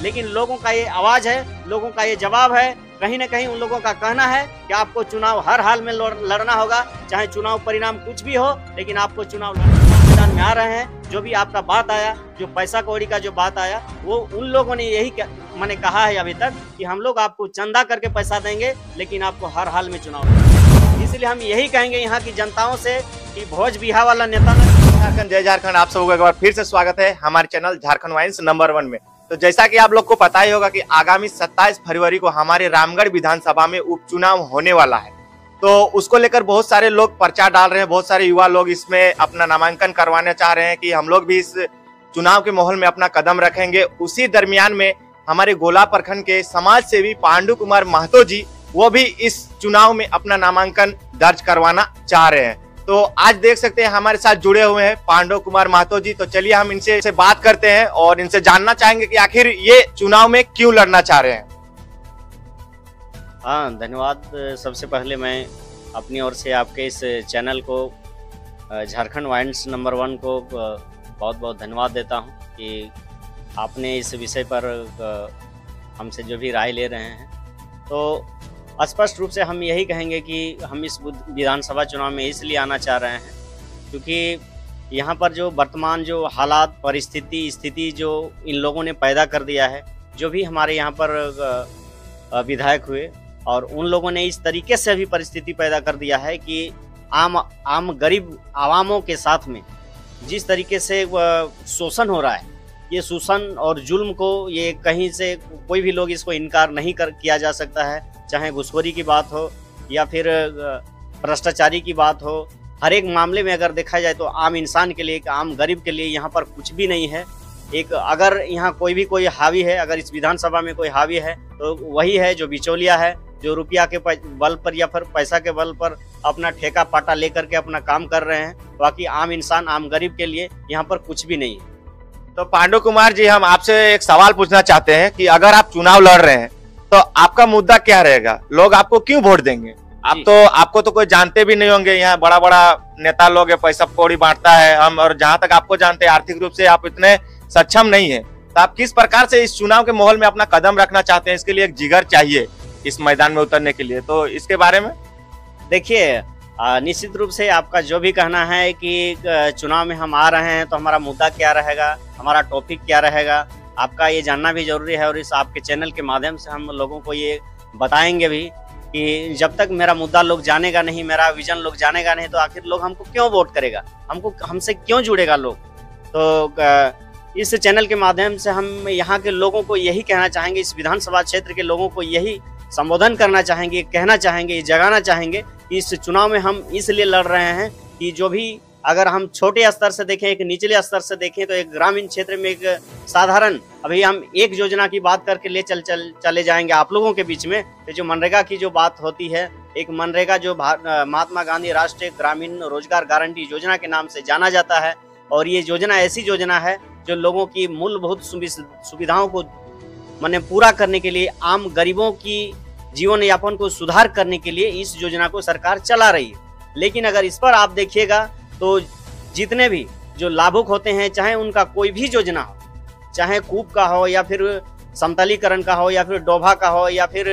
लेकिन लोगों का ये आवाज है, लोगों का ये जवाब है। कहीं ना कहीं उन लोगों का कहना है कि आपको चुनाव हर हाल में लड़ना होगा, चाहे चुनाव परिणाम कुछ भी हो, लेकिन आपको चुनाव मैदान में आ रहे हैं। जो भी आपका बात आया, जो पैसा कौड़ी का जो बात आया, वो उन लोगों ने यही मैंने कहा है अभी तक कि हम लोग आपको चंदा करके पैसा देंगे, लेकिन आपको हर हाल में चुनाव लड़ना। इसलिए हम यही कहेंगे यहाँ की जनताओं से कि भोज बिहार वाला नेता झारखंड, जय झारखंड। आप सबको एक बार फिर से स्वागत है हमारे चैनल झारखंड वाइन्स नंबर 1 में। तो जैसा कि आप लोग को पता ही होगा कि आगामी 27 फरवरी को हमारे रामगढ़ विधानसभा में उपचुनाव होने वाला है। तो उसको लेकर बहुत सारे लोग पर्चा डाल रहे हैं, बहुत सारे युवा लोग इसमें अपना नामांकन करवाना चाह रहे हैं कि हम लोग भी इस चुनाव के माहौल में अपना कदम रखेंगे। उसी दरमियान में हमारे गोला प्रखंड के समाज सेवी पांडु कुमार महतो जी, वो भी इस चुनाव में अपना नामांकन दर्ज करवाना चाह रहे हैं। तो आज देख सकते हैं हमारे साथ जुड़े हुए हैं पांडु कुमार महतो जी। तो चलिए हम इनसे बात करते हैं और इनसे जानना चाहेंगे कि आखिर ये चुनाव में क्यों लड़ना चाह रहे हैं। हाँ, धन्यवाद। सबसे पहले मैं अपनी ओर से आपके इस चैनल को झारखंड वाइन्स नंबर 1 को बहुत बहुत धन्यवाद देता हूँ कि आपने इस विषय पर हमसे जो भी राय ले रहे हैं। तो स्पष्ट रूप से हम यही कहेंगे कि हम इस विधानसभा चुनाव में इसलिए आना चाह रहे हैं क्योंकि यहाँ पर जो वर्तमान जो हालात, परिस्थिति, स्थिति जो इन लोगों ने पैदा कर दिया है, जो भी हमारे यहाँ पर विधायक हुए, और उन लोगों ने इस तरीके से अभी परिस्थिति पैदा कर दिया है कि आम गरीब आवामों के साथ में जिस तरीके से शोषण हो रहा है, ये शोषण और जुल्म को ये कहीं से कोई भी लोग इसको इनकार नहीं किया जा सकता है। चाहे घुसखोरी की बात हो या फिर भ्रष्टाचारी की बात हो, हर एक मामले में अगर देखा जाए तो आम इंसान के लिए, आम गरीब के लिए यहाँ पर कुछ भी नहीं है। एक अगर यहाँ कोई हावी है, अगर इस विधानसभा में कोई हावी है तो वही है जो बिचौलिया है, जो रुपया के बल पर या फिर पैसा के बल पर अपना ठेका पाटा लेकर के अपना काम कर रहे हैं। बाकी आम इंसान, आम गरीब के लिए यहाँ पर कुछ भी नहीं है। तो पांडु कुमार जी, हम आपसे एक सवाल पूछना चाहते हैं कि अगर आप चुनाव लड़ रहे हैं तो आपका मुद्दा क्या रहेगा? लोग आपको क्यों वोट देंगे? आपको तो कोई जानते भी नहीं होंगे, यहाँ बड़ा बड़ा नेता लोग है, पैसा कौड़ी बांटता है हम, और जहां तक आपको जानते हैं आर्थिक रूप से आप इतने सक्षम नहीं है। तो आप किस प्रकार से इस चुनाव के माहौल में अपना कदम रखना चाहते हैं? इसके लिए एक जिगर चाहिए इस मैदान में उतरने के लिए, तो इसके बारे में देखिए। निश्चित रूप से आपका जो भी कहना है कि चुनाव में हम आ रहे हैं तो हमारा मुद्दा क्या रहेगा, हमारा टॉपिक क्या रहेगा, आपका ये जानना भी जरूरी है। और इस आपके चैनल के माध्यम से हम लोगों को ये बताएंगे भी कि जब तक मेरा मुद्दा लोग जानेगा नहीं, मेरा विजन लोग जानेगा नहीं, तो आखिर लोग हमको क्यों वोट करेगा, हमसे क्यों जुड़ेगा लोग। तो इस चैनल के माध्यम से हम यहाँ के लोगों को यही कहना चाहेंगे, इस विधानसभा क्षेत्र के लोगों को यही संबोधन करना चाहेंगे, कहना चाहेंगे, जगाना चाहेंगे कि इस चुनाव में हम इसलिए लड़ रहे हैं कि जो भी, अगर हम छोटे स्तर से देखें, एक निचले स्तर से देखें, तो एक ग्रामीण क्षेत्र में एक साधारण, अभी हम एक योजना की बात करके ले चले जाएंगे आप लोगों के बीच में। तो जो मनरेगा की जो बात होती है, एक मनरेगा जो महात्मा गांधी राष्ट्रीय ग्रामीण रोजगार गारंटी योजना के नाम से जाना जाता है, और ये योजना ऐसी योजना है जो लोगों की मूलभूत सुविधाओं को माने पूरा करने के लिए, आम गरीबों की जीवन यापन को सुधार करने के लिए इस योजना को सरकार चला रही है। लेकिन अगर इस पर आप देखिएगा तो जितने भी जो लाभुक होते हैं, चाहे उनका कोई भी योजना हो, चाहे कूप का हो या फिर समतलीकरण का हो या फिर डोभा का हो या फिर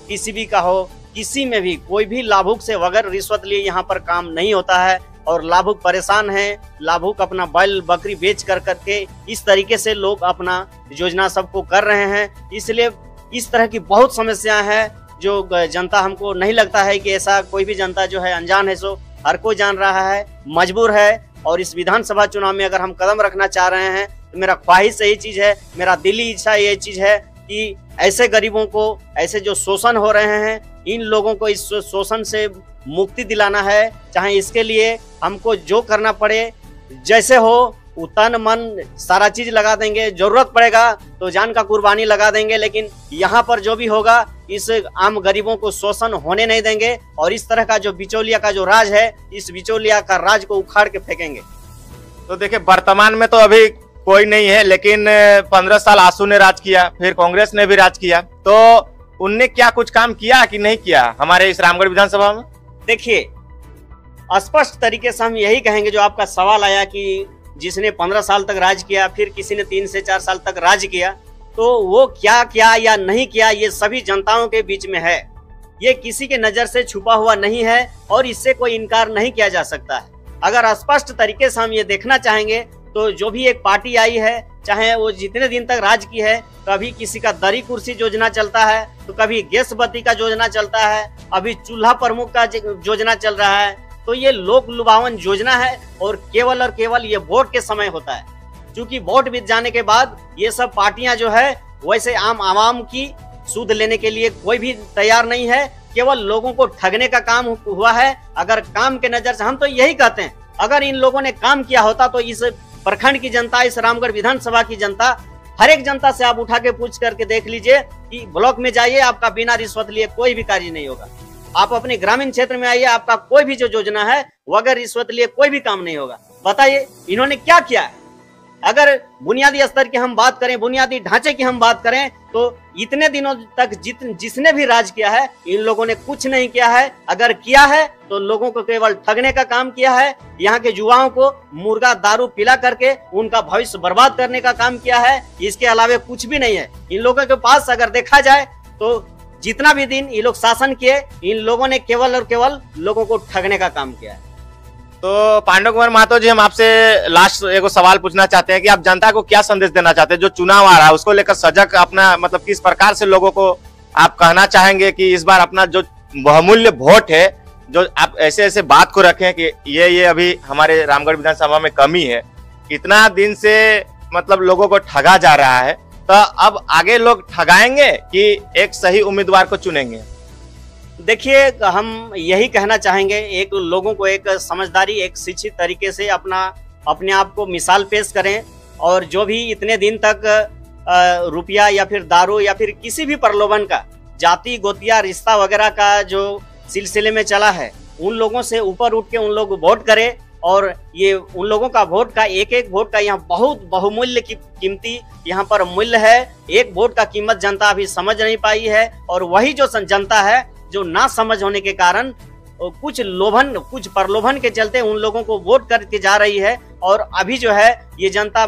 टीसीबी का हो, किसी में भी कोई भी लाभुक से बगैर रिश्वत लिए यहाँ पर काम नहीं होता है। और लाभुक परेशान हैं, लाभुक अपना बैल बकरी बेच करके इस तरीके से लोग अपना योजना सबको कर रहे हैं। इसलिए इस तरह की बहुत समस्याएं हैं जो जनता, हमको नहीं लगता है कि ऐसा कोई भी जनता जो है अनजान है, सो हर कोई जान रहा है, मजबूर है। और इस विधानसभा चुनाव में अगर हम कदम रखना चाह रहे हैं तो मेरा ख्वाहिश यही चीज है, मेरा दिली इच्छा ये चीज है कि ऐसे गरीबों को, ऐसे जो शोषण हो रहे हैं, इन लोगों को इस शोषण से मुक्ति दिलाना है। चाहे इसके लिए हमको जो करना पड़े, जैसे हो तन मन सारा चीज लगा देंगे, जरूरत पड़ेगा तो जान का कुर्बानी लगा देंगे, लेकिन यहाँ पर जो भी होगा इस आम गरीबों को शोषण होने नहीं देंगे। और इस तरह का जो बिचौलिया का जो राज है, इस बिचौलिया का राज को उखाड़ के फेंकेंगे। तो देखिए, वर्तमान में तो अभी कोई नहीं है, लेकिन 15 साल आसू ने राज किया, फिर कांग्रेस ने भी राज किया, तो उनने क्या कुछ काम किया कि नहीं किया हमारे इस रामगढ़ विधानसभा में? देखिए, स्पष्ट तरीके से हम यही कहेंगे, जो आपका सवाल आया कि जिसने 15 साल तक राज किया, फिर किसी ने 3 से 4 साल तक राज किया, तो वो क्या किया या नहीं किया ये सभी जनताओं के बीच में है। ये किसी के नजर से छुपा हुआ नहीं है और इससे कोई इनकार नहीं किया जा सकता है। अगर स्पष्ट तरीके से हम ये देखना चाहेंगे तो जो भी एक पार्टी आई है, चाहे वो जितने दिन तक राज की है, कभी किसी का दरी कुर्सी योजना चलता है, तो कभी गैस बत्ती का योजना चलता है, अभी चूल्हा प्रमुख का योजना चल रहा है। तो ये लोक लुभावन योजना है और केवल ये वोट के समय होता है। क्योंकि वोट बीत जाने के बाद ये सब पार्टियां जो है वैसे आम आवाम की सूद लेने के लिए कोई भी तैयार नहीं है, केवल लोगों को ठगने का काम हुआ है। अगर काम के नजर से हम तो यही कहते हैं, अगर इन लोगों ने काम किया होता तो इस प्रखंड की जनता, इस रामगढ़ विधानसभा की जनता, हर एक जनता से आप उठा के पूछ करके देख लीजिए कि ब्लॉक में जाइए, आपका बिना रिश्वत लिए कोई भी कार्य नहीं होगा। आप अपने ग्रामीण क्षेत्र में आइए, आपका कोई भी जो योजना है वो अगर रिश्वत लिए कोई भी काम नहीं होगा। बताइए इन्होंने क्या किया है। अगर बुनियादी स्तर की हम बात करें, बुनियादी ढांचे की हम बात करें, तो इतने दिनों तक जिसने भी राज किया है इन लोगों ने कुछ नहीं किया है। अगर किया है तो लोगों को केवल ठगने का काम किया है। यहाँ के युवाओं को मुर्गा दारू पिला करके उनका भविष्य बर्बाद करने का काम किया है। इसके अलावा कुछ भी नहीं है इन लोगों के पास। अगर देखा जाए तो जितना भी दिन ये लोग शासन किए, इन लोगों ने केवल और केवल लोगों को ठगने का काम किया है। तो पांडव कुमार महतो जी, हम आपसे लास्ट एक सवाल पूछना चाहते हैं कि आप जनता को क्या संदेश देना चाहते हैं जो चुनाव आ रहा है उसको लेकर सजग, अपना मतलब किस प्रकार से लोगों को आप कहना चाहेंगे कि इस बार अपना जो बहुमूल्य वोट है, जो आप ऐसे ऐसे बात को रखें कि ये अभी हमारे रामगढ़ विधानसभा में कमी है, इतना दिन से मतलब लोगों को ठगा जा रहा है, तो अब आगे लोग ठगाएंगे कि एक सही उम्मीदवार को चुनेंगे? देखिए, हम यही कहना चाहेंगे, एक लोगों को एक समझदारी, एक शिक्षित तरीके से अपने आप को मिसाल पेश करें। और जो भी इतने दिन तक रुपया या फिर दारू या फिर किसी भी प्रलोभन का, जाति गोतिया रिश्ता वगैरह का जो सिलसिले में चला है, उन लोगों से ऊपर उठ के उन लोग वोट करें। और ये उन लोगों का वोट का, एक एक वोट का यहाँ बहुत बहुमूल्य की कीमती यहाँ पर मूल्य है। एक वोट का कीमत जनता अभी समझ नहीं पाई है। और वही जो जनता है जो ना समझ होने के कारण कुछ प्रलोभन के चलते उन लोगों को वोट करके जा रही है। और अभी जो है ये जनता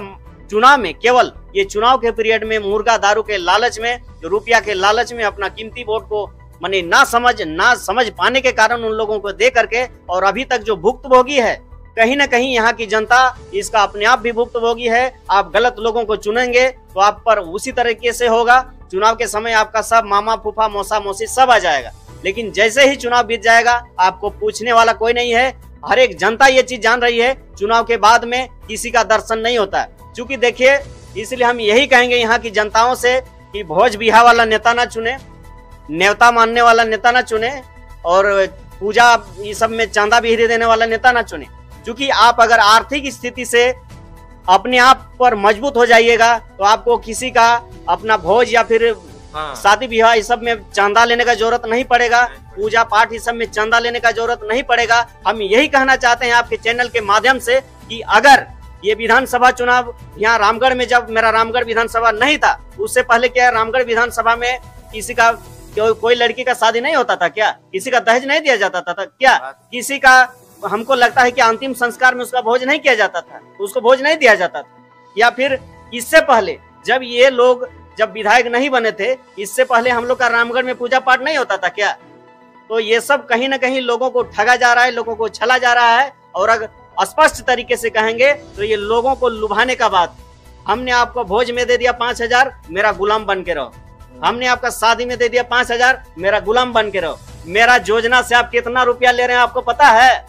चुनाव में, केवल ये चुनाव के पीरियड में मुर्गा दारू के लालच में, रुपया के लालच में अपना कीमती वोट को माने ना समझ पाने के कारण उन लोगों को दे करके, और अभी तक जो भुक्तभोगी है, कहीं ना कहीं यहाँ की जनता इसका अपने आप भी भुक्तभोगी है। आप गलत लोगों को चुनेंगे तो आप पर उसी तरीके से होगा। चुनाव के समय आपका सब मामा फूफा मौसा मौसी सब आ जाएगा, लेकिन जैसे ही चुनाव बीत जाएगा आपको पूछने वाला कोई नहीं है। हर एक जनता ये चीज जान रही है, चुनाव के बाद में किसी का दर्शन नहीं होता है। क्योंकि देखिए, इसलिए हम यही कहेंगे यहाँ की जनताओं से कि भोज बिहा वाला नेता ना चुने, न्योता मानने वाला नेता ना चुने, और पूजा ये सब में चांदा बिहरी देने वाला नेता ना चुने। क्योंकि आप अगर आर्थिक स्थिति से अपने आप पर मजबूत हो जाइएगा तो आपको किसी का अपना भोज या फिर शादी विवाह इस सब में चंदा लेने का जरूरत नहीं पड़ेगा, पूजा पाठ इस सब में चंदा लेने का जरूरत नहीं पड़ेगा। हम यही कहना चाहते हैं आपके चैनल के माध्यम से कि अगर ये विधानसभा चुनाव यहाँ रामगढ़ में, जब मेरा रामगढ़ विधानसभा नहीं था उससे पहले क्या रामगढ़ विधानसभा में किसी का कोई लड़की का शादी नहीं होता था क्या? किसी का दहेज नहीं दिया जाता था क्या? किसी का, हमको लगता है कि अंतिम संस्कार में उसका भोज नहीं किया जाता था, उसको भोज नहीं दिया जाता था। या फिर इससे पहले जब ये लोग जब विधायक नहीं बने थे, इससे पहले हम लोग का रामगढ़ में पूजा पाठ नहीं होता था क्या? तो ये सब कहीं ना कहीं लोगों को ठगा जा रहा है, लोगों को छला जा रहा है। और अगर स्पष्ट तरीके से कहेंगे तो ये लोगों को लुभाने का बात। हमने आपको भोज में दे दिया 5,000, मेरा गुलाम बन के रहो। हमने आपका शादी में दे दिया 5,000, मेरा गुलाम बन के रहो। मेरा योजना से आप कितना रुपया ले रहे हैं आपको पता है?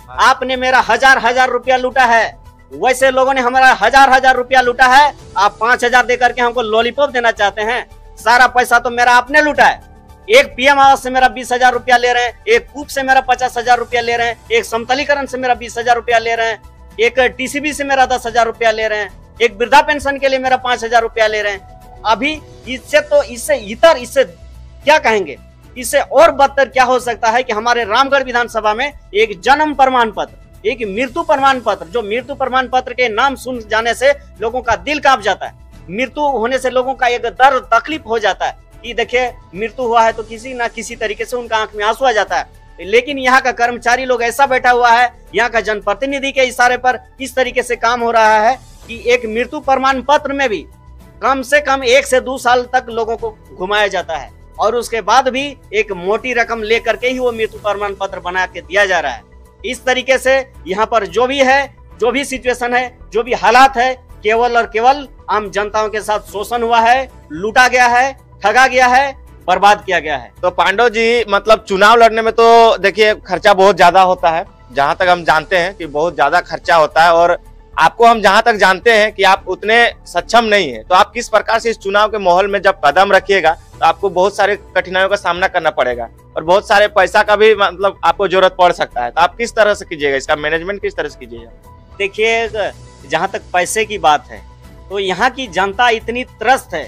आपने मेरा हजार रुपया लूटा है, वैसे लोगों ने हमारा हजार रुपया लूटा है। आप 5,000 देकर के हमको लॉलीपॉप देना चाहते हैं। सारा पैसा तो मेरा आपने लूटा है। एक पीएम आवास से मेरा 20,000 रुपया ले रहे हैं, एक कूप से मेरा 50,000 रुपया ले रहे हैं, एक समतलीकरण से मेरा 20,000 रुपया ले रहे हैं, एक टीसीबी से मेरा 10,000 रुपया ले रहे हैं, एक वृद्धा पेंशन के लिए मेरा 5,000 रुपया ले रहे हैं। अभी इससे क्या कहेंगे, इससे और बदतर क्या हो सकता है कि हमारे रामगढ़ विधानसभा में एक जन्म प्रमाण पत्र, एक मृत्यु प्रमाण पत्र, जो मृत्यु प्रमाण पत्र के नाम सुन जाने से लोगों का दिल कांप जाता है। मृत्यु होने से लोगों का एक दर्द तकलीफ हो जाता है कि देखिए मृत्यु हुआ है तो किसी ना किसी तरीके से उनका आंख में आंसू आ जाता है। लेकिन यहाँ का कर्मचारी लोग ऐसा बैठा हुआ है, यहाँ का जनप्रतिनिधि के इशारे पर इस तरीके से काम हो रहा है कि एक मृत्यु प्रमाण पत्र में भी कम से कम 1 से 2 साल तक लोगों को घुमाया जाता है और उसके बाद भी एक मोटी रकम लेकर के ही वो मृत्यु प्रमाण पत्र बना के दिया जा रहा है। इस तरीके से यहाँ पर जो भी है, जो भी सिचुएशन है, जो भी हालात है, केवल और केवल आम जनताओं के साथ शोषण हुआ है, लूटा गया है, ठगा गया है, बर्बाद किया गया है। तो पांडव जी, मतलब चुनाव लड़ने में तो देखिए खर्चा बहुत ज्यादा होता है, जहां तक हम जानते हैं कि बहुत ज्यादा खर्चा होता है, और आपको हम जहां तक जानते हैं कि आप उतने सक्षम नहीं है। तो आप किस प्रकार से इस चुनाव के माहौल में जब कदम रखिएगा तो आपको बहुत सारे कठिनाइयों का सामना करना पड़ेगा और बहुत सारे पैसा का भी मतलब आपको जरूरत पड़ सकता है। तो आप किस तरह से कीजिएगा, इसका मैनेजमेंट किस तरह से कीजिएगा? देखिए, जहां तक पैसे की बात है तो यहाँ की जनता इतनी त्रस्त है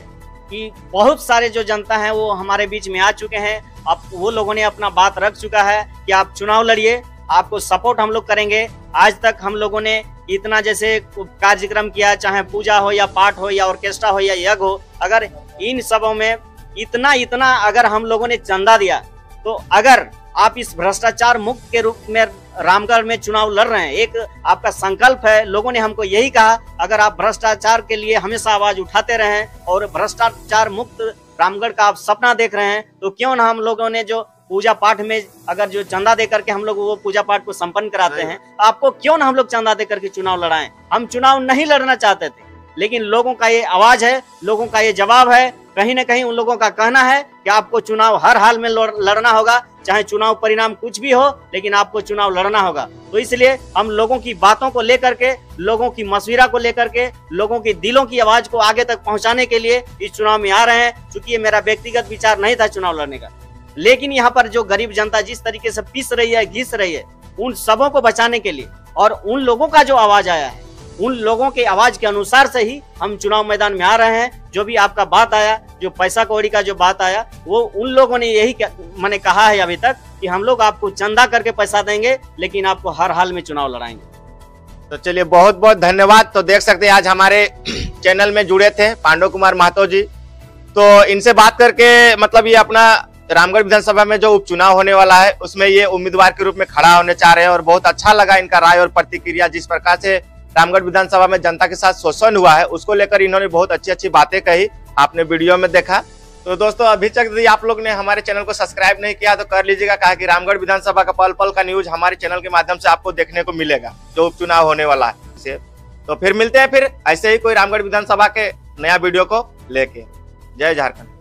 कि बहुत सारे जो जनता है वो हमारे बीच में आ चुके हैं। अब वो लोगों ने अपना बात रख चुका है कि आप चुनाव लड़िए, आपको सपोर्ट हम लोग करेंगे। आज तक हम लोगों ने इतना जैसे कार्यक्रम किया, चाहे पूजा हो या पाठ हो या ऑर्केस्ट्रा हो या यज्ञ हो, अगर इन सबों में इतना अगर हम लोगों ने चंदा दिया, तो अगर आप इस भ्रष्टाचार मुक्त के रूप में रामगढ़ में चुनाव लड़ रहे हैं, एक आपका संकल्प है, लोगों ने हमको यही कहा, अगर आप भ्रष्टाचार के लिए हमेशा आवाज उठाते रहें और भ्रष्टाचार मुक्त रामगढ़ का आप सपना देख रहे हैं, तो क्यों ना हम लोगों ने जो पूजा पाठ में अगर जो चंदा दे करके हम लोग वो पूजा पाठ को संपन्न कराते हैं, आपको क्यों ना हम लोग चंदा दे करके चुनाव लड़ाएं। हम चुनाव नहीं लड़ना चाहते थे, लेकिन लोगों का ये आवाज है, लोगों का ये जवाब है। कहीं न कहीं उन लोगों का कहना है कि आपको चुनाव हर हाल में लड़ना होगा, चाहे चुनाव परिणाम कुछ भी हो, लेकिन आपको चुनाव लड़ना होगा। तो इसलिए हम लोगों की बातों को लेकर के, लोगों की मशविरा को लेकर के, लोगों की दिलों की आवाज को आगे तक पहुंचाने के लिए इस चुनाव में आ रहे हैं। चूंकि ये मेरा व्यक्तिगत विचार नहीं था चुनाव लड़ने का, लेकिन यहाँ पर जो गरीब जनता जिस तरीके से पिस रही है, घिस रही है, उन सबों को बचाने के लिए और उन लोगों का जो आवाज आया है, उन लोगों के आवाज के अनुसार से ही हम चुनाव मैदान में आ रहे हैं। जो भी आपका बात आया, जो पैसा कौड़ी का जो बात आया, वो उन लोगों ने यही मैंने कहा है अभी तक कि हम लोग आपको चंदा करके पैसा देंगे, लेकिन आपको हर हाल में चुनाव लड़ाएंगे। तो चलिए, बहुत बहुत धन्यवाद। तो देख सकते हैं आज हमारे चैनल में जुड़े थे पांडव कुमार महतो जी। तो इनसे बात करके मतलब ये अपना रामगढ़ विधानसभा में जो उपचुनाव होने वाला है उसमें ये उम्मीदवार के रूप में खड़ा होने चाह रहे हैं, और बहुत अच्छा लगा इनका राय और प्रतिक्रिया। जिस प्रकार से रामगढ़ विधानसभा में जनता के साथ शोषण हुआ है उसको लेकर इन्होंने बहुत अच्छी अच्छी बातें कही, आपने वीडियो में देखा। तो दोस्तों, अभी तक यदि आप लोग ने हमारे चैनल को सब्सक्राइब नहीं किया तो कर लीजिएगा, कहा कि रामगढ़ विधानसभा का पल पल का न्यूज हमारे चैनल के माध्यम से आपको देखने को मिलेगा, जो उपचुनाव होने वाला है। तो फिर मिलते हैं फिर ऐसे ही कोई रामगढ़ विधानसभा के नया वीडियो को लेके। जय झारखंड।